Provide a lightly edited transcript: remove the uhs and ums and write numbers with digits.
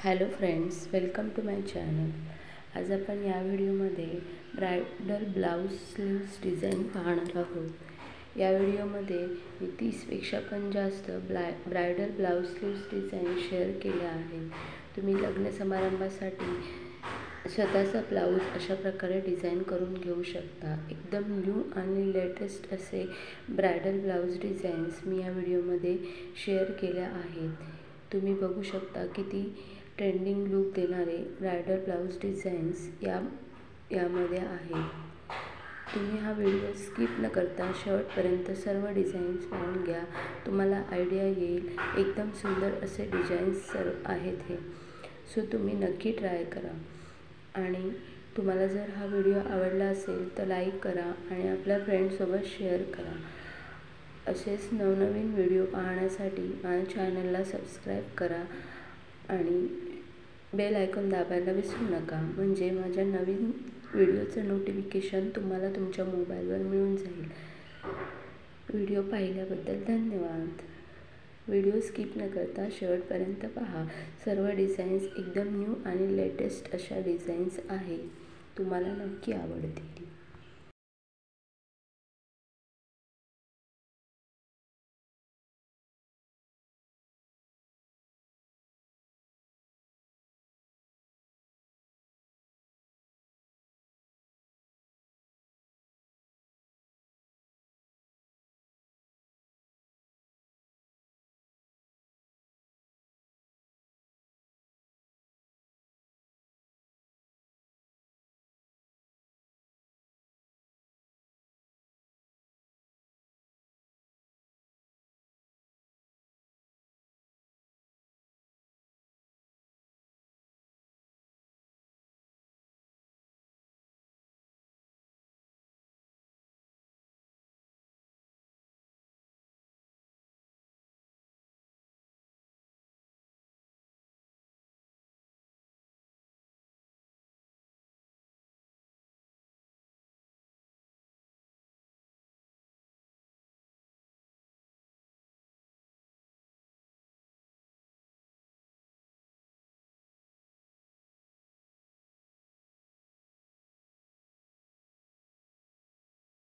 Hello friends, welcome to my channel. आज आपण या व्हिडिओमध्ये ब्रायडल ब्लाऊज स्लीव्स डिझाईन पाहणार आहोत. या व्हिडिओमध्ये मी 30पेक्षा पण जास्त bridal blouse sleeves design share केल्या आहेत. तुम्ही लग्न समारंभासाठी स्वतःचा ब्लाऊज अशा प्रकारे डिझाईन करून घेऊ शकता. एकदम न्यू आणि लेटेस्ट असे ब्रायडल ब्लाऊज डिझाईन्स मी या व्हिडिओमध्ये शेअर केल्या आहेत. तुम्ही बघू शकता किती ट्रेंडिंग लुक देणारे ब्रायडल ब्लाऊज डिझाईन्स यामध्ये आहेत. तुम्ही हा व्हिडिओ स्किप न करता शेवटपर्यंत सर्व डिझाईन्स पाहून घ्या. तुम्हाला आयडिया येईल. एकदम सुंदर असे डिझाईन्स सर्व आहेत हे. सो तुम्ही नक्की ट्राय करा. आणि तुम्हाला जर हा व्हिडिओ आवडला असेल तर लाईक करा आणि आपल्या फ्रेंड्ससोबत शेअर करा. असेच नवनवीन व्हिडिओ पाहण्यासाठी माझ्या चॅनलला सबस्क्राईब करा आणि बेल आयकॉन दाबायला विसरू नका, म्हणजे माझ्या नवीन व्हिडिओचं नोटिफिकेशन तुम्हाला तुमच्या मोबाईलवर मिळून जाईल. व्हिडिओ पाहिल्याबद्दल धन्यवाद. व्हिडिओ स्किप न करता शेवटपर्यंत पहा. सर्व डिझाईन्स एकदम न्यू आणि लेटेस्ट अशा डिझाईन्स आहेत. तुम्हाला नक्की आवडतील.